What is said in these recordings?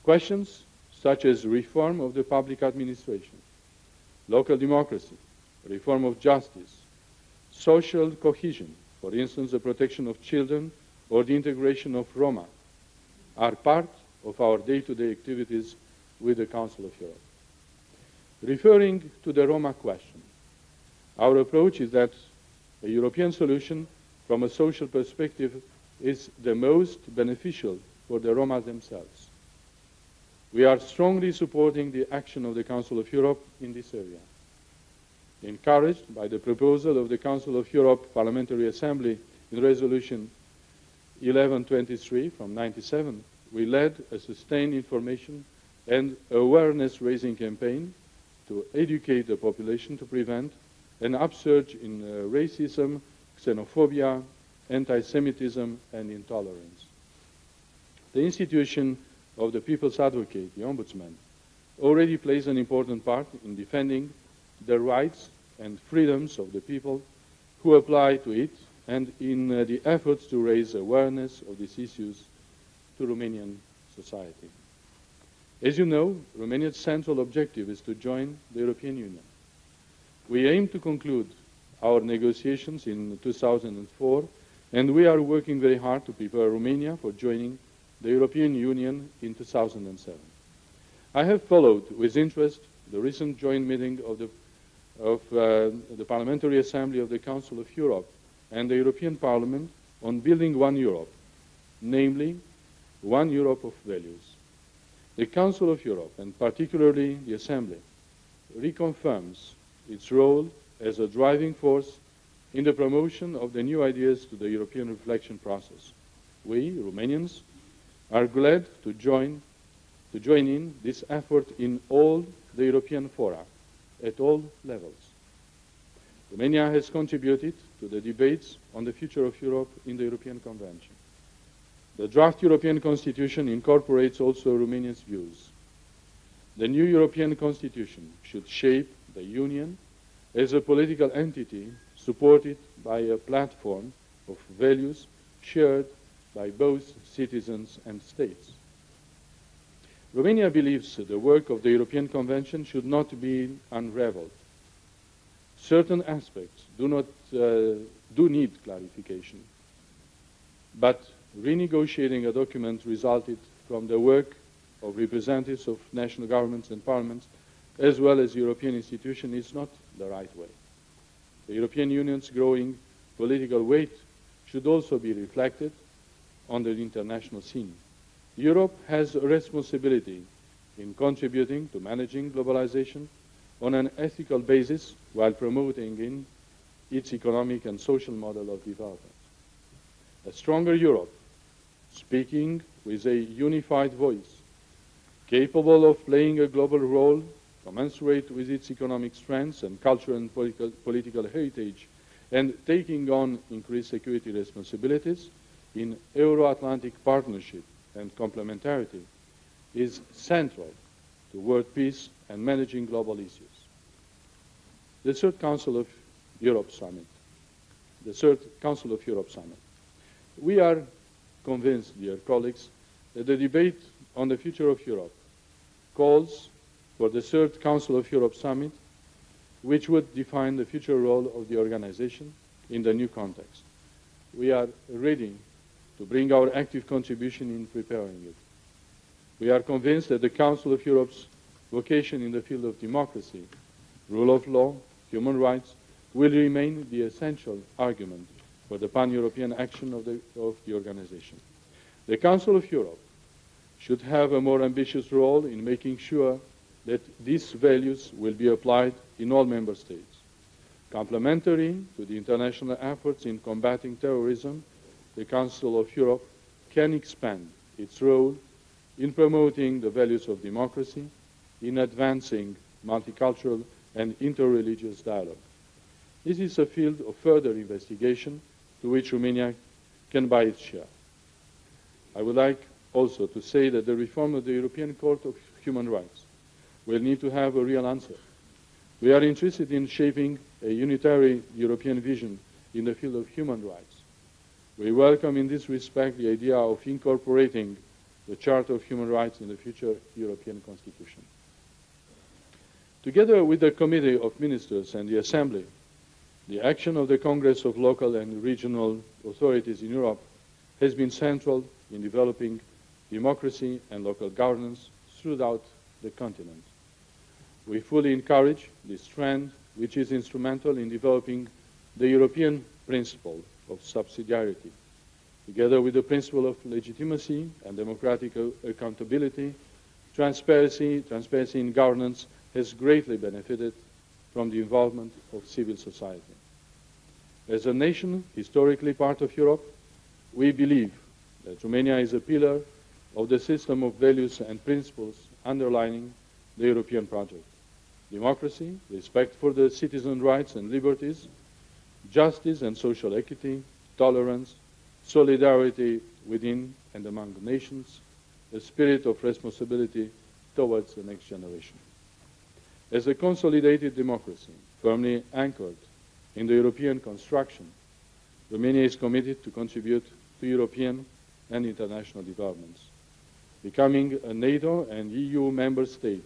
Questions such as reform of the public administration, local democracy, reform of justice, social cohesion, for instance, the protection of children or the integration of Roma, are part of our day-to-day activities with the Council of Europe. Referring to the Roma question, our approach is that a European solution from a social perspective is the most beneficial for the Roma themselves. We are strongly supporting the action of the Council of Europe in this area. Encouraged by the proposal of the Council of Europe Parliamentary Assembly in Resolution 1123 from 1997, we led a sustained information and awareness-raising campaign to educate the population to prevent an upsurge in racism, xenophobia, anti-Semitism, and intolerance. The institution of the People's Advocate, the Ombudsman, already plays an important part in defending the rights and freedoms of the people who apply to it and in the efforts to raise awareness of these issues to Romanian society. As you know, Romania's central objective is to join the European Union. We aim to conclude our negotiations in 2004, and we are working very hard to prepare Romania for joining the European Union in 2007. I have followed with interest the recent joint meeting of the Parliamentary Assembly of the Council of Europe and the European Parliament on building one Europe, namely one Europe of values. The Council of Europe, and particularly the Assembly, reconfirms its role as a driving force in the promotion of the new ideas to the European reflection process. We, Romanians, are glad to join in this effort in all the European fora, at all levels. Romania has contributed to the debates on the future of Europe in the European Convention. The draft European Constitution incorporates also Romania's views. The new European Constitution should shape the Union as a political entity supported by a platform of values shared by both citizens and states. Romania believes the work of the European Convention should not be unraveled. Certain aspects do need clarification, but renegotiating a document resulted from the work of representatives of national governments and parliaments, as well as European institutions, is not the right way. The European Union's growing political weight should also be reflected on the international scene. Europe has a responsibility in contributing to managing globalization on an ethical basis while promoting its economic and social model of development. A stronger Europe, speaking with a unified voice, capable of playing a global role commensurate with its economic strengths and cultural and political heritage, and taking on increased security responsibilities in Euro-Atlantic partnership and complementarity, is central to world peace and managing global issues. The Third Council of Europe Summit. We are convinced, dear colleagues, that the debate on the future of Europe calls for the Third Council of Europe Summit, which would define the future role of the organization in the new context. We are ready to bring our active contribution in preparing it. We are convinced that the Council of Europe's vocation in the field of democracy, rule of law, human rights, will remain the essential argument for the pan-European action of the organization. The Council of Europe should have a more ambitious role in making sure that these values will be applied in all member states. Complementary to the international efforts in combating terrorism, the Council of Europe can expand its role in promoting the values of democracy, in advancing multicultural and interreligious dialogue. This is a field of further investigation to which Romania can buy its share. I would like also to say that the reform of the European Court of Human Rights will need to have a real answer. We are interested in shaping a unitary European vision in the field of human rights. We welcome in this respect the idea of incorporating the Charter of Human Rights in the future European Constitution. Together with the Committee of Ministers and the Assembly, the action of the Congress of Local and Regional Authorities in Europe has been central in developing democracy and local governance throughout the continent. We fully encourage this trend, which is instrumental in developing the European principle of subsidiarity. Together with the principle of legitimacy and democratic accountability, transparency in governance has greatly benefited from the involvement of civil society. As a nation historically part of Europe, we believe that Romania is a pillar of the system of values and principles underlining the European project. Democracy, respect for the citizen rights and liberties, justice and social equity, tolerance, solidarity within and among the nations, a spirit of responsibility towards the next generation. As a consolidated democracy, firmly anchored in the European construction, Romania is committed to contribute to European and international developments. Becoming a NATO and EU member state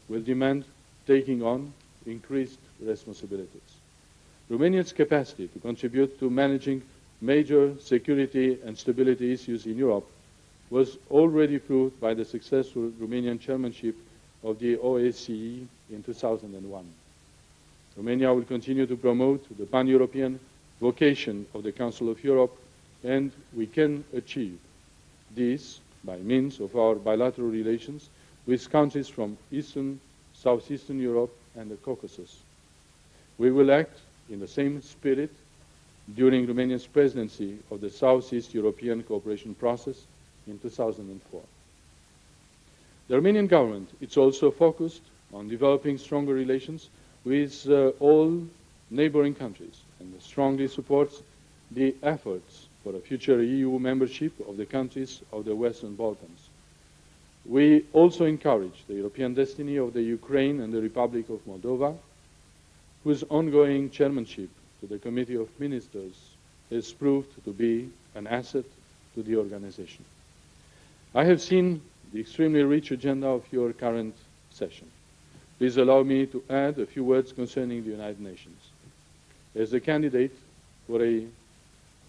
will demand taking on increased responsibilities. Romania's capacity to contribute to managing major security and stability issues in Europe was already proved by the successful Romanian chairmanship of the OSCE in 2001. Romania will continue to promote the pan-European vocation of the Council of Europe, and we can achieve this by means of our bilateral relations with countries from Eastern, Southeastern Europe and the Caucasus. We will act in the same spirit during Romania's presidency of the Southeast European cooperation process in 2004. The Romanian government is also focused on developing stronger relations with all neighboring countries and strongly supports the efforts for a future EU membership of the countries of the Western Balkans. We also encourage the European destiny of the Ukraine and the Republic of Moldova, whose ongoing chairmanship to the Committee of Ministers has proved to be an asset to the organization. I have seen the extremely rich agenda of your current session. Please allow me to add a few words concerning the United Nations. As a candidate for a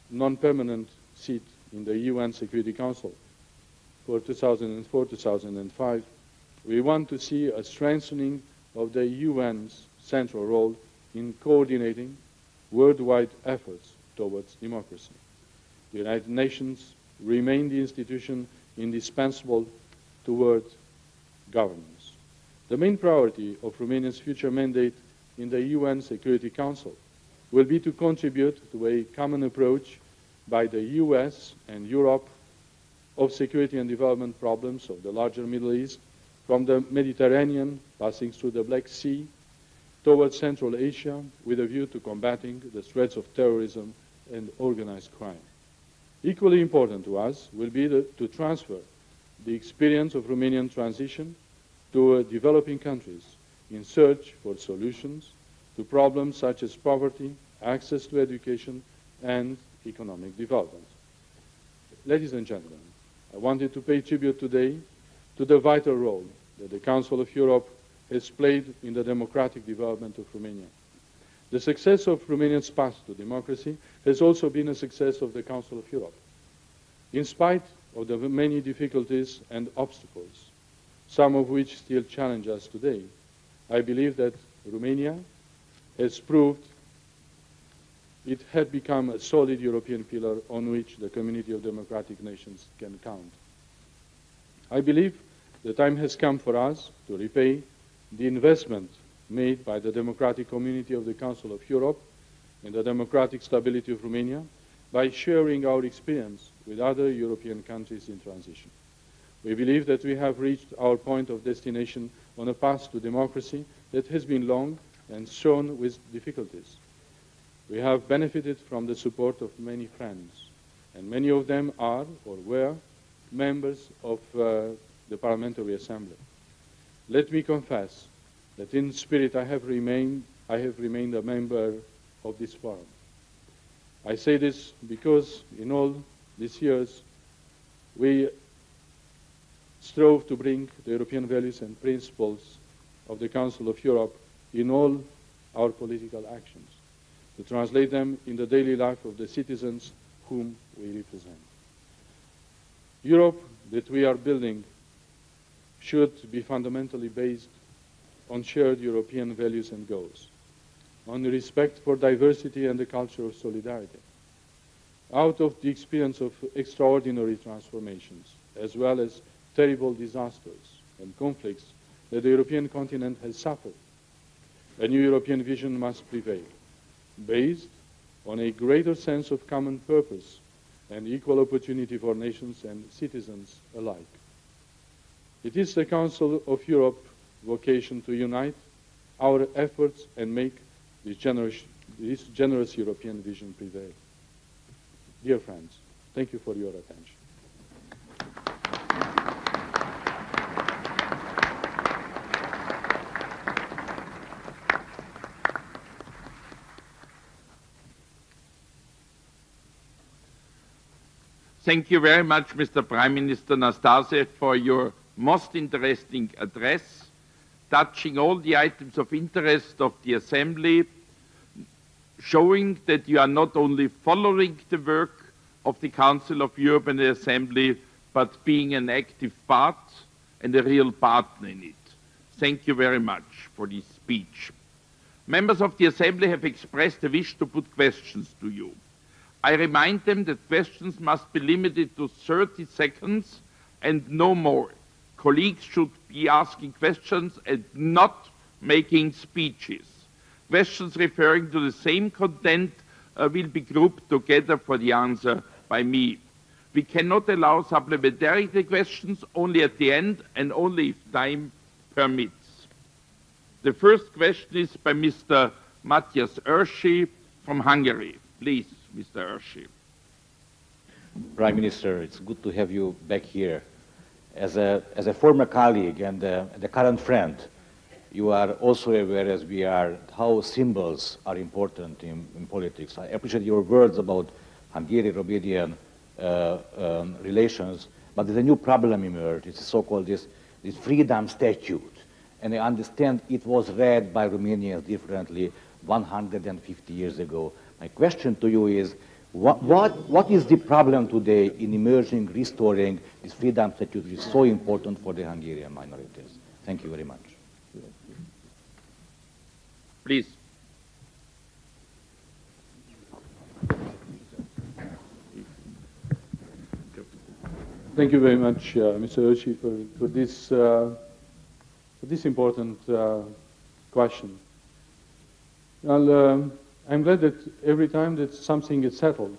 non-permanent seat in the UN Security Council for 2004-2005, we want to see a strengthening of the UN's central role in coordinating worldwide efforts towards democracy. The United Nations remain the institution indispensable toward governance. The main priority of Romania's future mandate in the UN Security Council will be to contribute to a common approach by the US and Europe of security and development problems of the larger Middle East, from the Mediterranean, passing through the Black Sea, towards Central Asia, with a view to combating the threats of terrorism and organized crime. Equally important to us will be to transfer the experience of Romanian transition to developing countries in search for solutions to problems such as poverty, access to education, and economic development. Ladies and gentlemen, I wanted to pay tribute today to the vital role that the Council of Europe has played in the democratic development of Romania. The success of Romania's path to democracy has also been a success of the Council of Europe. In spite of the many difficulties and obstacles, some of which still challenge us today, I believe that Romania has proved it had become a solid European pillar on which the community of democratic nations can count. I believe the time has come for us to repay the investment made by the democratic community of the Council of Europe in the democratic stability of Romania by sharing our experience with other European countries in transition. We believe that we have reached our point of destination on a path to democracy that has been long and shown with difficulties. We have benefited from the support of many friends, and many of them are or were members of the Parliamentary Assembly. Let me confess that in spirit I have remained a member of this forum. I say this because in all these years we strove to bring the European values and principles of the Council of Europe in all our political actions, to translate them in the daily life of the citizens whom we represent. Europe that we are building should be fundamentally based on shared European values and goals, on the respect for diversity and the culture of solidarity. Out of the experience of extraordinary transformations, as well as terrible disasters and conflicts that the European continent has suffered, a new European vision must prevail, based on a greater sense of common purpose and equal opportunity for nations and citizens alike. It is the Council of Europe's vocation to unite our efforts and make this generous European vision prevail. Dear friends, thank you for your attention. Thank you very much, Mr. Prime Minister Nastase, for your most interesting address, touching all the items of interest of the Assembly, showing that you are not only following the work of the Council of Europe and the Assembly, but being an active part and a real partner in it. Thank you very much for this speech. Members of the Assembly have expressed a wish to put questions to you. I remind them that questions must be limited to 30 seconds and no more. Colleagues should be asking questions and not making speeches. Questions referring to the same content will be grouped together for the answer by me. We cannot allow supplementary questions, only at the end and only if time permits. The first question is by Mr. Matthias Ersi from Hungary. Please, Mr. Ersi. Prime Minister, it's good to have you back here. As a former colleague and a current friend, you are also aware, as we are, how symbols are important in politics. I appreciate your words about Hungarian-Romanian relations, but there's a new problem emerged. It's so-called this freedom statute. And I understand it was read by Romanians differently 150 years ago. My question to you is, what is the problem today in emerging, restoring this freedom statute, which is so important for the Hungarian minorities? Thank you very much. Please. Thank you very much, Mr. Ersi, for this important question. Well, I'm glad that every time that something is settled,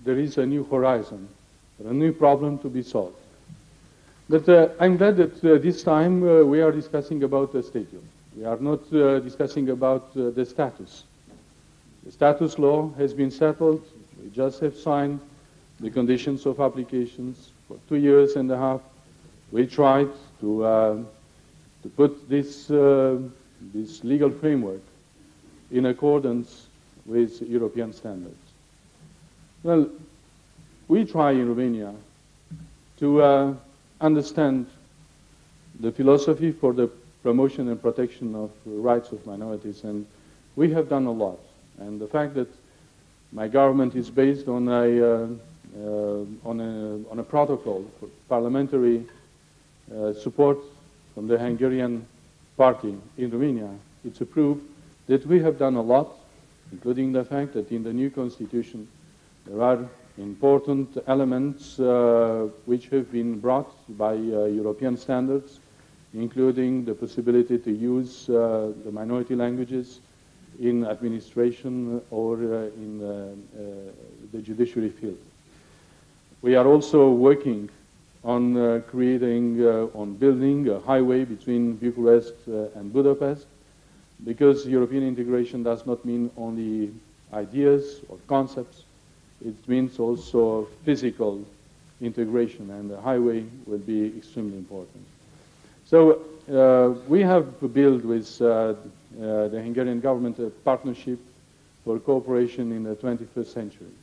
there is a new horizon, a new problem to be solved. But I'm glad that this time we are discussing about the statute. We are not discussing about the status. The status law has been settled. We just have signed the conditions of applications for 2.5 years. We tried to put this legal framework in accordance with European standards. Well, we try in Romania to understand the philosophy for the promotion and protection of rights of minorities, and we have done a lot. And the fact that my government is based on a protocol for parliamentary support from the Hungarian party in Romania, it's a proof that we have done a lot, including the fact that in the new constitution there are important elements which have been brought by European standards, including the possibility to use the minority languages in administration or in the judiciary field. We are also working on on building a highway between Bucharest and Budapest, because European integration does not mean only ideas or concepts, it means also physical integration, and the highway will be extremely important. So we have built with the Hungarian government a partnership for cooperation in the 21st century.